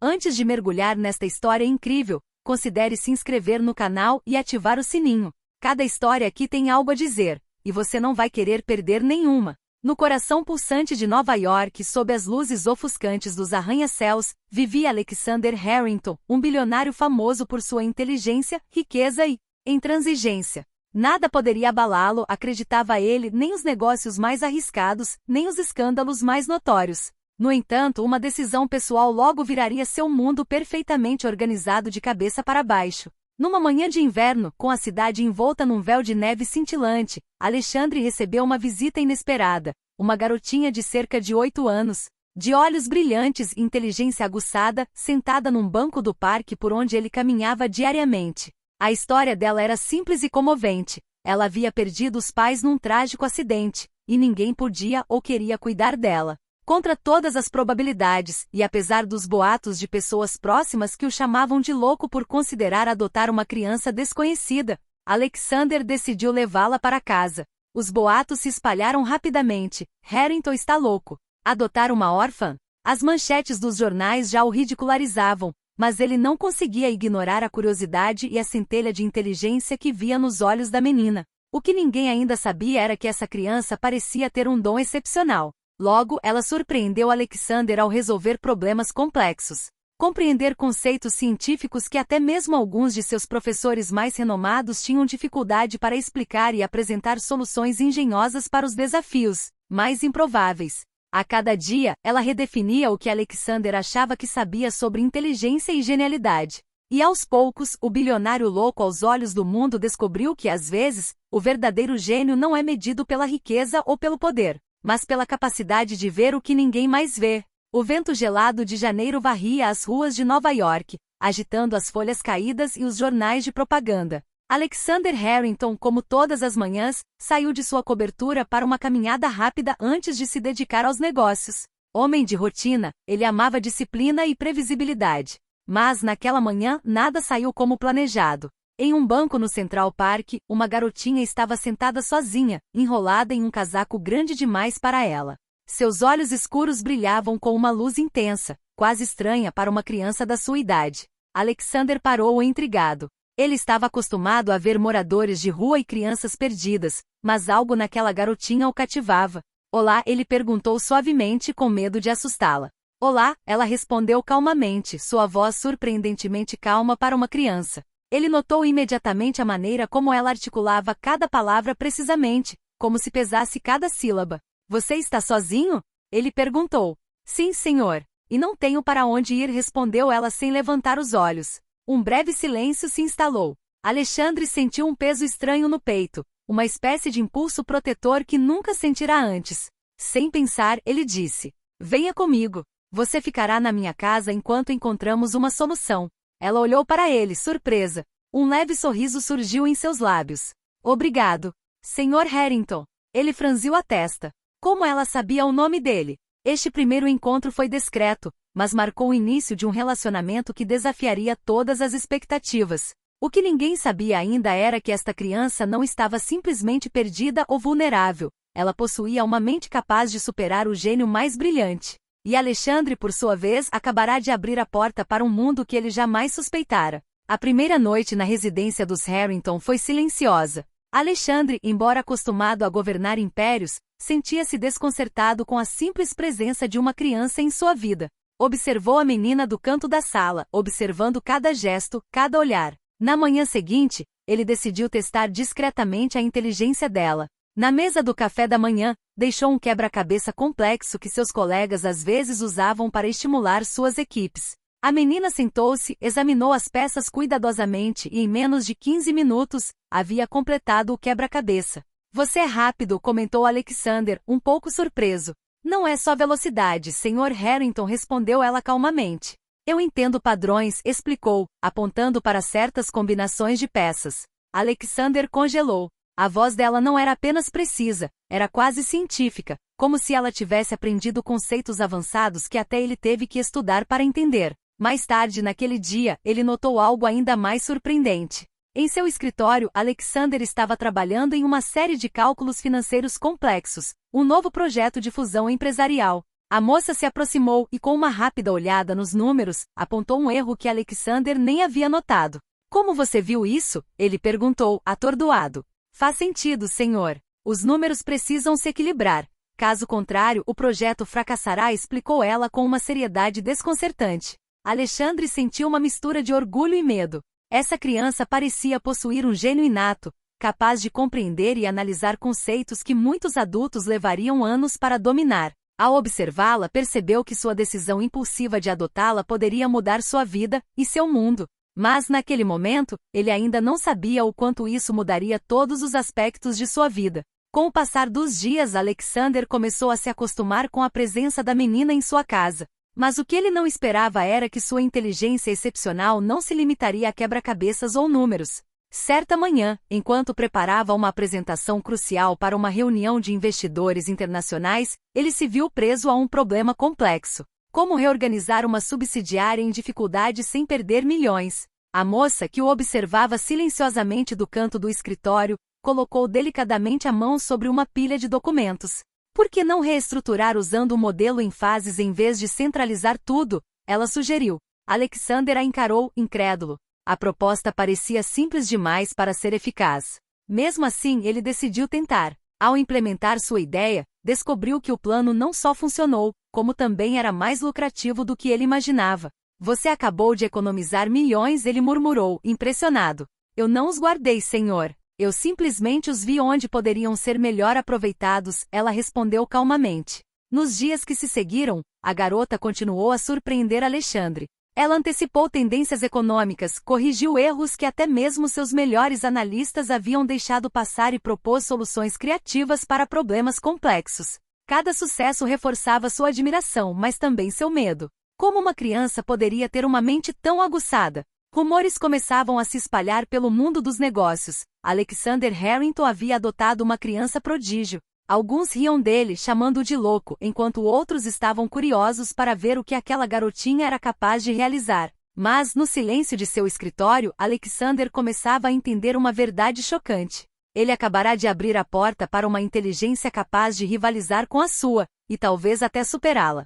Antes de mergulhar nesta história incrível, considere se inscrever no canal e ativar o sininho. Cada história aqui tem algo a dizer, e você não vai querer perder nenhuma. No coração pulsante de Nova York, sob as luzes ofuscantes dos arranha-céus, vivia Alexander Harrington, um bilionário famoso por sua inteligência, riqueza e intransigência. Nada poderia abalá-lo, acreditava ele, nem os negócios mais arriscados, nem os escândalos mais notórios. No entanto, uma decisão pessoal logo viraria seu mundo perfeitamente organizado de cabeça para baixo. Numa manhã de inverno, com a cidade envolta num véu de neve cintilante, Alexandre recebeu uma visita inesperada. Uma garotinha de cerca de 8 anos, de olhos brilhantes e inteligência aguçada, sentada num banco do parque por onde ele caminhava diariamente. A história dela era simples e comovente. Ela havia perdido os pais num trágico acidente, e ninguém podia ou queria cuidar dela. Contra todas as probabilidades, e apesar dos boatos de pessoas próximas que o chamavam de louco por considerar adotar uma criança desconhecida, Alexander decidiu levá-la para casa. Os boatos se espalharam rapidamente. Harrington está louco. Adotar uma órfã? As manchetes dos jornais já o ridicularizavam, mas ele não conseguia ignorar a curiosidade e a centelha de inteligência que via nos olhos da menina. O que ninguém ainda sabia era que essa criança parecia ter um dom excepcional. Logo, ela surpreendeu Alexander ao resolver problemas complexos. Compreender conceitos científicos que até mesmo alguns de seus professores mais renomados tinham dificuldade para explicar e apresentar soluções engenhosas para os desafios mais improváveis. A cada dia, ela redefinia o que Alexander achava que sabia sobre inteligência e genialidade. E aos poucos, o bilionário louco aos olhos do mundo descobriu que, às vezes, o verdadeiro gênio não é medido pela riqueza ou pelo poder, mas pela capacidade de ver o que ninguém mais vê. O vento gelado de janeiro varria as ruas de Nova York, agitando as folhas caídas e os jornais de propaganda. Alexander Harrington, como todas as manhãs, saiu de sua cobertura para uma caminhada rápida antes de se dedicar aos negócios. Homem de rotina, ele amava disciplina e previsibilidade. Mas, naquela manhã, nada saiu como planejado. Em um banco no Central Park, uma garotinha estava sentada sozinha, enrolada em um casaco grande demais para ela. Seus olhos escuros brilhavam com uma luz intensa, quase estranha para uma criança da sua idade. Alexander parou intrigado. Ele estava acostumado a ver moradores de rua e crianças perdidas, mas algo naquela garotinha o cativava. Olá, ele perguntou suavemente com medo de assustá-la. Olá, ela respondeu calmamente, sua voz surpreendentemente calma para uma criança. Ele notou imediatamente a maneira como ela articulava cada palavra precisamente, como se pesasse cada sílaba. Você está sozinho? Ele perguntou. Sim, senhor. E não tenho para onde ir, respondeu ela sem levantar os olhos. Um breve silêncio se instalou. Alexandre sentiu um peso estranho no peito, uma espécie de impulso protetor que nunca sentirá antes. Sem pensar, ele disse: venha comigo. Você ficará na minha casa enquanto encontramos uma solução. Ela olhou para ele, surpresa. Um leve sorriso surgiu em seus lábios. Obrigado, Sr. Harrington. Ele franziu a testa. Como ela sabia o nome dele? Este primeiro encontro foi discreto, mas marcou o início de um relacionamento que desafiaria todas as expectativas. O que ninguém sabia ainda era que esta criança não estava simplesmente perdida ou vulnerável. Ela possuía uma mente capaz de superar o gênio mais brilhante. E Alexandre, por sua vez, acabará de abrir a porta para um mundo que ele jamais suspeitara. A primeira noite na residência dos Harrington foi silenciosa. Alexandre, embora acostumado a governar impérios, sentia-se desconcertado com a simples presença de uma criança em sua vida. Observou a menina do canto da sala, observando cada gesto, cada olhar. Na manhã seguinte, ele decidiu testar discretamente a inteligência dela. Na mesa do café da manhã, deixou um quebra-cabeça complexo que seus colegas às vezes usavam para estimular suas equipes. A menina sentou-se, examinou as peças cuidadosamente e em menos de 15 minutos, havia completado o quebra-cabeça. Você é rápido, comentou Alexander, um pouco surpreso. Não é só velocidade, Sr. Harrington, respondeu ela calmamente. Eu entendo padrões, explicou, apontando para certas combinações de peças. Alexander congelou. A voz dela não era apenas precisa, era quase científica, como se ela tivesse aprendido conceitos avançados que até ele teve que estudar para entender. Mais tarde naquele dia, ele notou algo ainda mais surpreendente. Em seu escritório, Alexander estava trabalhando em uma série de cálculos financeiros complexos, um novo projeto de fusão empresarial. A moça se aproximou e, com uma rápida olhada nos números, apontou um erro que Alexander nem havia notado. Como você viu isso? Ele perguntou, atordoado. Faz sentido, senhor. Os números precisam se equilibrar. Caso contrário, o projeto fracassará, explicou ela com uma seriedade desconcertante. Alexandre sentiu uma mistura de orgulho e medo. Essa criança parecia possuir um gênio inato, capaz de compreender e analisar conceitos que muitos adultos levariam anos para dominar. Ao observá-la, percebeu que sua decisão impulsiva de adotá-la poderia mudar sua vida e seu mundo. Mas, naquele momento, ele ainda não sabia o quanto isso mudaria todos os aspectos de sua vida. Com o passar dos dias, Alexander começou a se acostumar com a presença da menina em sua casa. Mas o que ele não esperava era que sua inteligência excepcional não se limitaria a quebra-cabeças ou números. Certa manhã, enquanto preparava uma apresentação crucial para uma reunião de investidores internacionais, ele se viu preso a um problema complexo. Como reorganizar uma subsidiária em dificuldade sem perder milhões? A moça, que o observava silenciosamente do canto do escritório, colocou delicadamente a mão sobre uma pilha de documentos. Por que não reestruturar usando o modelo em fases em vez de centralizar tudo? Ela sugeriu. Alexander a encarou, incrédulo. A proposta parecia simples demais para ser eficaz. Mesmo assim, ele decidiu tentar. Ao implementar sua ideia, descobriu que o plano não só funcionou, como também era mais lucrativo do que ele imaginava. Você acabou de economizar milhões, ele murmurou, impressionado. Eu não os guardei, senhor. Eu simplesmente os vi onde poderiam ser melhor aproveitados, ela respondeu calmamente. Nos dias que se seguiram, a garota continuou a surpreender Alexandre. Ela antecipou tendências econômicas, corrigiu erros que até mesmo seus melhores analistas haviam deixado passar e propôs soluções criativas para problemas complexos. Cada sucesso reforçava sua admiração, mas também seu medo. Como uma criança poderia ter uma mente tão aguçada? Rumores começavam a se espalhar pelo mundo dos negócios. Alexander Harrington havia adotado uma criança prodígio. Alguns riam dele, chamando-o de louco, enquanto outros estavam curiosos para ver o que aquela garotinha era capaz de realizar. Mas, no silêncio de seu escritório, Alexander começava a entender uma verdade chocante. Ele acabará de abrir a porta para uma inteligência capaz de rivalizar com a sua, e talvez até superá-la.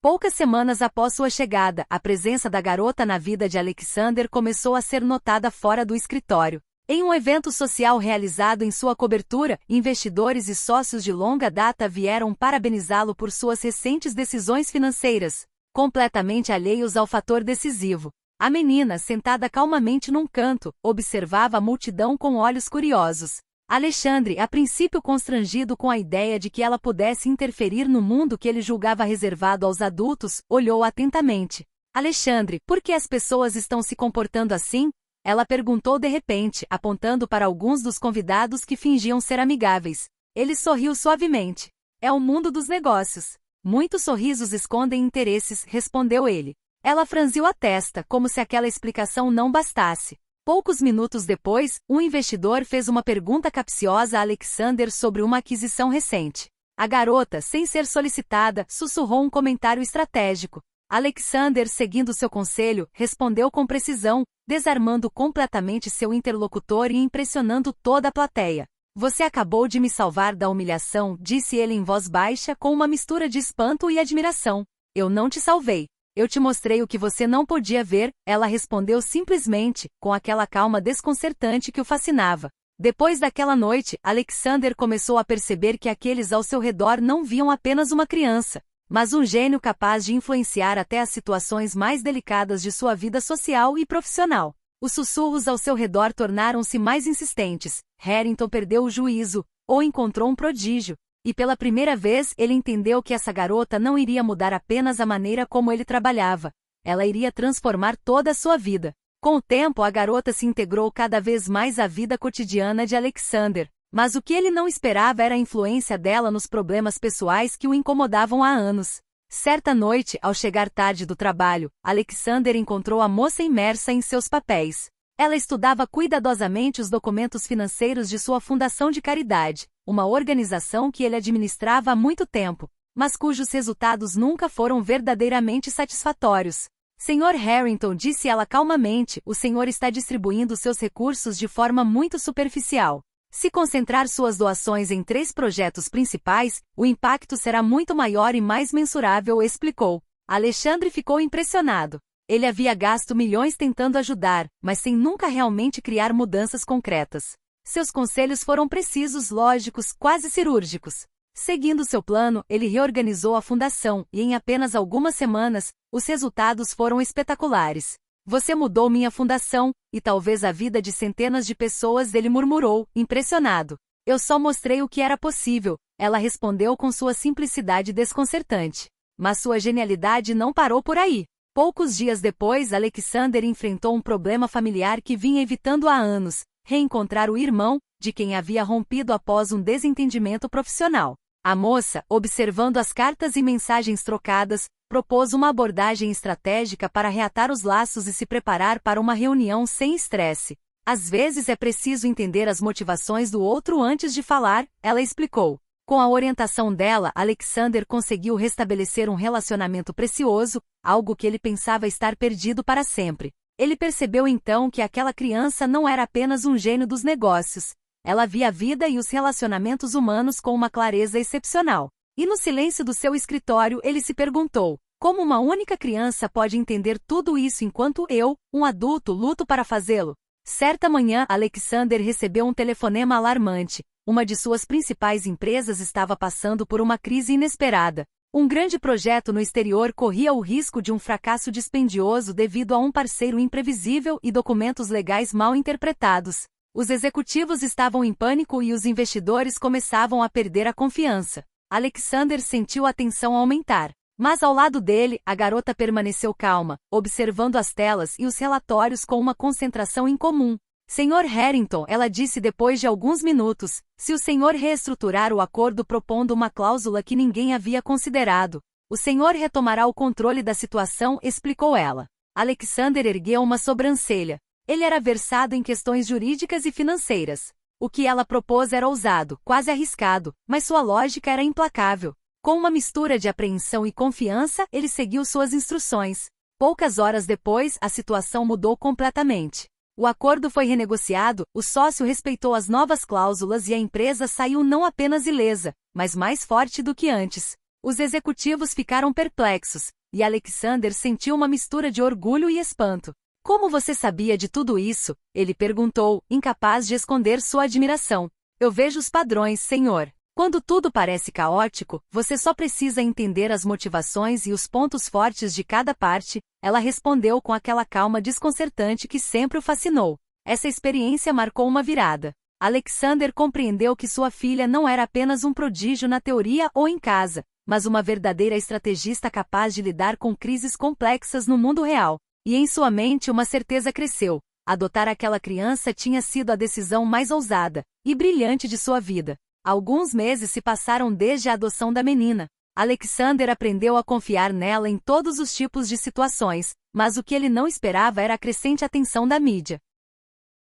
Poucas semanas após sua chegada, a presença da garota na vida de Alexander começou a ser notada fora do escritório. Em um evento social realizado em sua cobertura, investidores e sócios de longa data vieram parabenizá-lo por suas recentes decisões financeiras, completamente alheios ao fator decisivo. A menina, sentada calmamente num canto, observava a multidão com olhos curiosos. Alexandre, a princípio constrangido com a ideia de que ela pudesse interferir no mundo que ele julgava reservado aos adultos, olhou atentamente. Alexandre, por que as pessoas estão se comportando assim? Ela perguntou de repente, apontando para alguns dos convidados que fingiam ser amigáveis. Ele sorriu suavemente. É o mundo dos negócios. Muitos sorrisos escondem interesses, respondeu ele. Ela franziu a testa, como se aquela explicação não bastasse. Poucos minutos depois, um investidor fez uma pergunta capciosa a Alexander sobre uma aquisição recente. A garota, sem ser solicitada, sussurrou um comentário estratégico. Alexander, seguindo seu conselho, respondeu com precisão, desarmando completamente seu interlocutor e impressionando toda a plateia. Você acabou de me salvar da humilhação, disse ele em voz baixa com uma mistura de espanto e admiração. Eu não te salvei. Eu te mostrei o que você não podia ver, ela respondeu simplesmente, com aquela calma desconcertante que o fascinava. Depois daquela noite, Alexander começou a perceber que aqueles ao seu redor não viam apenas uma criança, mas um gênio capaz de influenciar até as situações mais delicadas de sua vida social e profissional. Os sussurros ao seu redor tornaram-se mais insistentes. Harrington perdeu o juízo, ou encontrou um prodígio. E pela primeira vez ele entendeu que essa garota não iria mudar apenas a maneira como ele trabalhava. Ela iria transformar toda a sua vida. Com o tempo, a garota se integrou cada vez mais à vida cotidiana de Alexander. Mas o que ele não esperava era a influência dela nos problemas pessoais que o incomodavam há anos. Certa noite, ao chegar tarde do trabalho, Alexander encontrou a moça imersa em seus papéis. Ela estudava cuidadosamente os documentos financeiros de sua fundação de caridade, uma organização que ele administrava há muito tempo, mas cujos resultados nunca foram verdadeiramente satisfatórios. Sr. Harrington, disse ela calmamente, o senhor está distribuindo seus recursos de forma muito superficial. Se concentrar suas doações em 3 projetos principais, o impacto será muito maior e mais mensurável, explicou. Alexandre ficou impressionado. Ele havia gasto milhões tentando ajudar, mas sem nunca realmente criar mudanças concretas. Seus conselhos foram precisos, lógicos, quase cirúrgicos. Seguindo seu plano, ele reorganizou a fundação, e em apenas algumas semanas, os resultados foram espetaculares. Você mudou minha fundação, e talvez a vida de centenas de pessoas, ele murmurou, impressionado. Eu só mostrei o que era possível, ela respondeu com sua simplicidade desconcertante. Mas sua genialidade não parou por aí. Poucos dias depois, Alexander enfrentou um problema familiar que vinha evitando há anos: reencontrar o irmão, de quem havia rompido após um desentendimento profissional. A moça, observando as cartas e mensagens trocadas, propôs uma abordagem estratégica para reatar os laços e se preparar para uma reunião sem estresse. Às vezes é preciso entender as motivações do outro antes de falar, ela explicou. Com a orientação dela, Alexander conseguiu restabelecer um relacionamento precioso, algo que ele pensava estar perdido para sempre. Ele percebeu então que aquela criança não era apenas um gênio dos negócios. Ela via a vida e os relacionamentos humanos com uma clareza excepcional. E no silêncio do seu escritório, ele se perguntou: como uma única criança pode entender tudo isso enquanto eu, um adulto, luto para fazê-lo? Certa manhã, Alexander recebeu um telefonema alarmante. Uma de suas principais empresas estava passando por uma crise inesperada. Um grande projeto no exterior corria o risco de um fracasso dispendioso devido a um parceiro imprevisível e documentos legais mal interpretados. Os executivos estavam em pânico e os investidores começavam a perder a confiança. Alexander sentiu a tensão aumentar. Mas ao lado dele, a garota permaneceu calma, observando as telas e os relatórios com uma concentração incomum. Sr. Harrington, ela disse depois de alguns minutos, se o senhor reestruturar o acordo propondo uma cláusula que ninguém havia considerado, o senhor retomará o controle da situação, explicou ela. Alexander ergueu uma sobrancelha. Ele era versado em questões jurídicas e financeiras. O que ela propôs era ousado, quase arriscado, mas sua lógica era implacável. Com uma mistura de apreensão e confiança, ele seguiu suas instruções. Poucas horas depois, a situação mudou completamente. O acordo foi renegociado, o sócio respeitou as novas cláusulas e a empresa saiu não apenas ilesa, mas mais forte do que antes. Os executivos ficaram perplexos, e Alexander sentiu uma mistura de orgulho e espanto. Como você sabia de tudo isso? Ele perguntou, incapaz de esconder sua admiração. Eu vejo os padrões, senhor. Quando tudo parece caótico, você só precisa entender as motivações e os pontos fortes de cada parte, ela respondeu com aquela calma desconcertante que sempre o fascinou. Essa experiência marcou uma virada. Alexander compreendeu que sua filha não era apenas um prodígio na teoria ou em casa, mas uma verdadeira estrategista capaz de lidar com crises complexas no mundo real. E em sua mente uma certeza cresceu: adotar aquela criança tinha sido a decisão mais ousada e brilhante de sua vida. Alguns meses se passaram desde a adoção da menina. Alexander aprendeu a confiar nela em todos os tipos de situações, mas o que ele não esperava era a crescente atenção da mídia.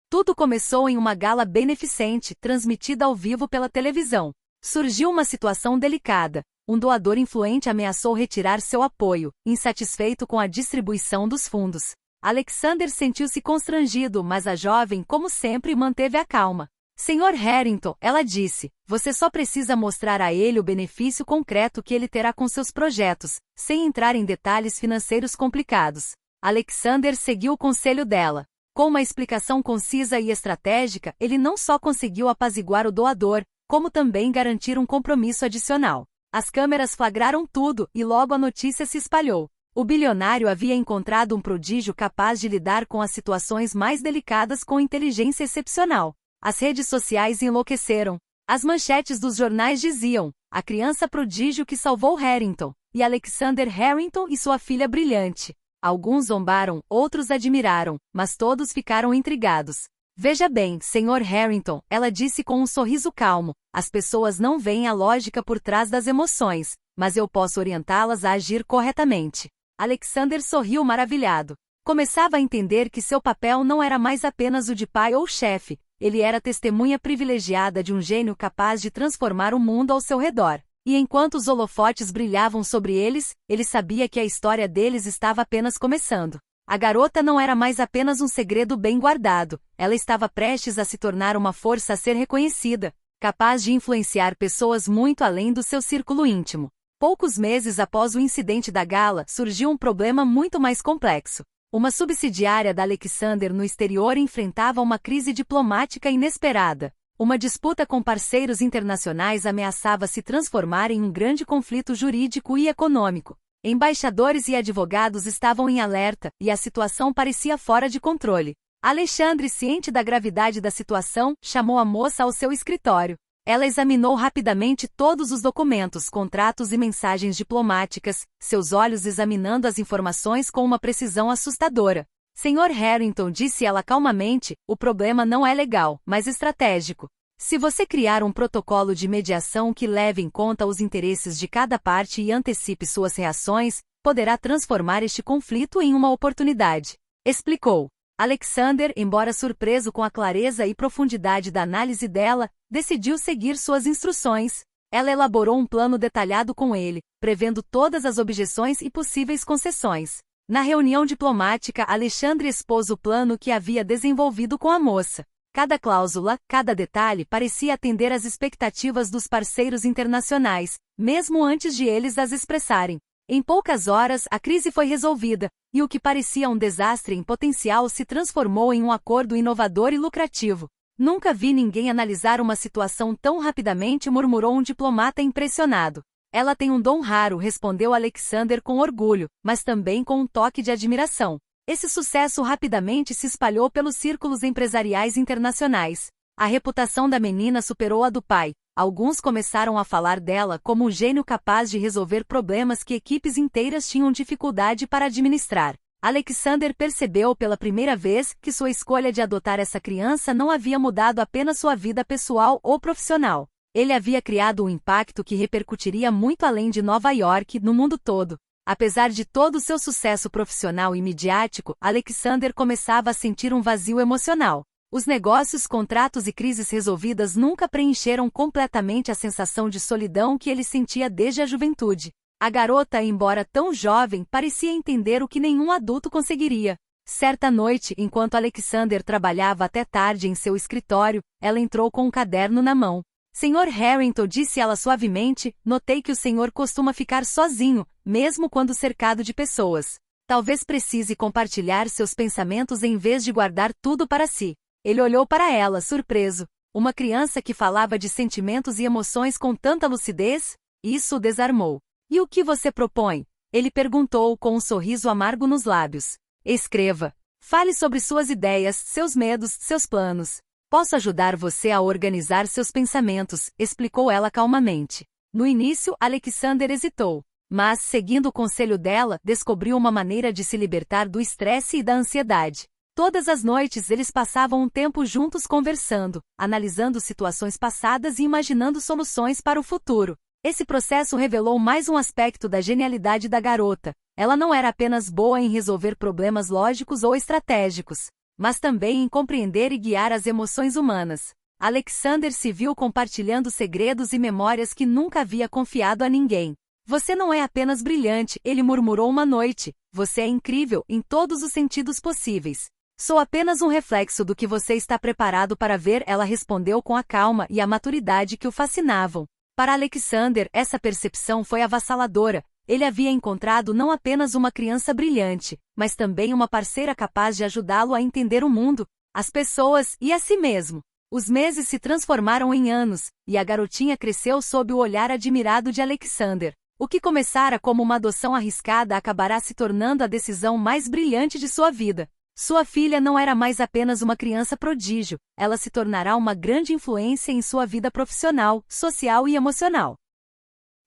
Tudo começou em uma gala beneficente, transmitida ao vivo pela televisão. Surgiu uma situação delicada. Um doador influente ameaçou retirar seu apoio, insatisfeito com a distribuição dos fundos. Alexander sentiu-se constrangido, mas a jovem, como sempre, manteve a calma. Sr. Harrington, ela disse, você só precisa mostrar a ele o benefício concreto que ele terá com seus projetos, sem entrar em detalhes financeiros complicados. Alexander seguiu o conselho dela. Com uma explicação concisa e estratégica, ele não só conseguiu apaziguar o doador, como também garantir um compromisso adicional. As câmeras flagraram tudo e logo a notícia se espalhou. O bilionário havia encontrado um prodígio capaz de lidar com as situações mais delicadas com inteligência excepcional. As redes sociais enlouqueceram. As manchetes dos jornais diziam: a criança prodígio que salvou Harrington, e Alexander Harrington e sua filha brilhante. Alguns zombaram, outros admiraram, mas todos ficaram intrigados. Veja bem, Sr. Harrington, ela disse com um sorriso calmo, as pessoas não veem a lógica por trás das emoções, mas eu posso orientá-las a agir corretamente. Alexander sorriu maravilhado. Começava a entender que seu papel não era mais apenas o de pai ou chefe. Ele era testemunha privilegiada de um gênio capaz de transformar o mundo ao seu redor. E enquanto os holofotes brilhavam sobre eles, ele sabia que a história deles estava apenas começando. A garota não era mais apenas um segredo bem guardado, ela estava prestes a se tornar uma força a ser reconhecida, capaz de influenciar pessoas muito além do seu círculo íntimo. Poucos meses após o incidente da gala, surgiu um problema muito mais complexo. Uma subsidiária da Alexander no exterior enfrentava uma crise diplomática inesperada. Uma disputa com parceiros internacionais ameaçava se transformar em um grande conflito jurídico e econômico. Embaixadores e advogados estavam em alerta, e a situação parecia fora de controle. Alexandre, ciente da gravidade da situação, chamou a moça ao seu escritório. Ela examinou rapidamente todos os documentos, contratos e mensagens diplomáticas, seus olhos examinando as informações com uma precisão assustadora. Sr. Harrington, disse ela calmamente, o problema não é legal, mas estratégico. Se você criar um protocolo de mediação que leve em conta os interesses de cada parte e antecipe suas reações, poderá transformar este conflito em uma oportunidade. Explicou. Alexander, embora surpreso com a clareza e profundidade da análise dela, decidiu seguir suas instruções. Ela elaborou um plano detalhado com ele, prevendo todas as objeções e possíveis concessões. Na reunião diplomática, Alexandre expôs o plano que havia desenvolvido com a moça. Cada cláusula, cada detalhe parecia atender às expectativas dos parceiros internacionais, mesmo antes de eles as expressarem. Em poucas horas, a crise foi resolvida, e o que parecia um desastre em potencial se transformou em um acordo inovador e lucrativo. Nunca vi ninguém analisar uma situação tão rapidamente, murmurou um diplomata impressionado. Ela tem um dom raro, respondeu Alexander com orgulho, mas também com um toque de admiração. Esse sucesso rapidamente se espalhou pelos círculos empresariais internacionais. A reputação da menina superou a do pai. Alguns começaram a falar dela como um gênio capaz de resolver problemas que equipes inteiras tinham dificuldade para administrar. Alexander percebeu pela primeira vez que sua escolha de adotar essa criança não havia mudado apenas sua vida pessoal ou profissional. Ele havia criado um impacto que repercutiria muito além de Nova York, no mundo todo. Apesar de todo o seu sucesso profissional e midiático, Alexander começava a sentir um vazio emocional. Os negócios, contratos e crises resolvidas nunca preencheram completamente a sensação de solidão que ele sentia desde a juventude. A garota, embora tão jovem, parecia entender o que nenhum adulto conseguiria. Certa noite, enquanto Alexander trabalhava até tarde em seu escritório, ela entrou com um caderno na mão. Sr. Harrington, disse ela suavemente, notei que o senhor costuma ficar sozinho, mesmo quando cercado de pessoas. Talvez precise compartilhar seus pensamentos em vez de guardar tudo para si. Ele olhou para ela, surpreso. Uma criança que falava de sentimentos e emoções com tanta lucidez? Isso o desarmou. E o que você propõe? Ele perguntou com um sorriso amargo nos lábios. Escreva. Fale sobre suas ideias, seus medos, seus planos. Posso ajudar você a organizar seus pensamentos, explicou ela calmamente. No início, Alexander hesitou, mas, seguindo o conselho dela, descobriu uma maneira de se libertar do estresse e da ansiedade. Todas as noites eles passavam um tempo juntos conversando, analisando situações passadas e imaginando soluções para o futuro. Esse processo revelou mais um aspecto da genialidade da garota. Ela não era apenas boa em resolver problemas lógicos ou estratégicos, mas também em compreender e guiar as emoções humanas. Alexander se viu compartilhando segredos e memórias que nunca havia confiado a ninguém. Você não é apenas brilhante, ele murmurou uma noite. Você é incrível, em todos os sentidos possíveis. Sou apenas um reflexo do que você está preparado para ver, ela respondeu com a calma e a maturidade que o fascinavam. Para Alexander, essa percepção foi avassaladora. Ele havia encontrado não apenas uma criança brilhante, mas também uma parceira capaz de ajudá-lo a entender o mundo, as pessoas e a si mesmo. Os meses se transformaram em anos, e a garotinha cresceu sob o olhar admirado de Alexander. O que começara como uma adoção arriscada acabará se tornando a decisão mais brilhante de sua vida. Sua filha não era mais apenas uma criança prodígio, ela se tornará uma grande influência em sua vida profissional, social e emocional.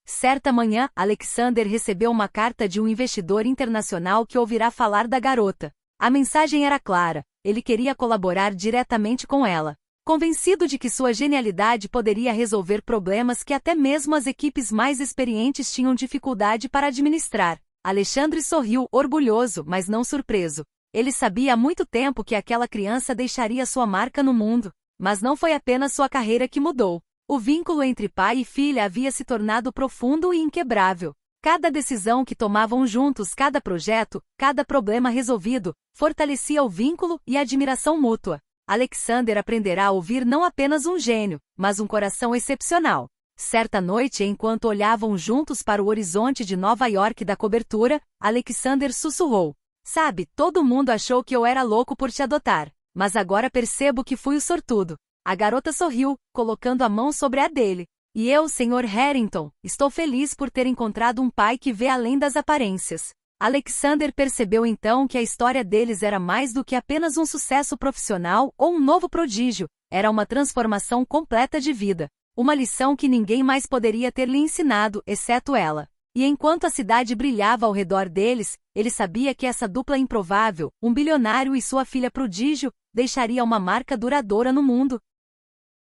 Certa manhã, Alexander recebeu uma carta de um investidor internacional que ouvirá falar da garota. A mensagem era clara, ele queria colaborar diretamente com ela. Convencido de que sua genialidade poderia resolver problemas que até mesmo as equipes mais experientes tinham dificuldade para administrar, Alexandre sorriu, orgulhoso, mas não surpreso. Ele sabia há muito tempo que aquela criança deixaria sua marca no mundo, mas não foi apenas sua carreira que mudou. O vínculo entre pai e filha havia se tornado profundo e inquebrável. Cada decisão que tomavam juntos, cada projeto, cada problema resolvido, fortalecia o vínculo e a admiração mútua. Alexander aprenderá a ouvir não apenas um gênio, mas um coração excepcional. Certa noite, enquanto olhavam juntos para o horizonte de Nova York da cobertura, Alexander sussurrou: "Sabe, todo mundo achou que eu era louco por te adotar, mas agora percebo que fui o sortudo." A garota sorriu, colocando a mão sobre a dele. "E eu, Sr. Harrington, estou feliz por ter encontrado um pai que vê além das aparências." Alexander percebeu então que a história deles era mais do que apenas um sucesso profissional ou um novo prodígio, era uma transformação completa de vida. Uma lição que ninguém mais poderia ter lhe ensinado, exceto ela. E enquanto a cidade brilhava ao redor deles, ele sabia que essa dupla improvável, um bilionário e sua filha prodígio, deixaria uma marca duradoura no mundo.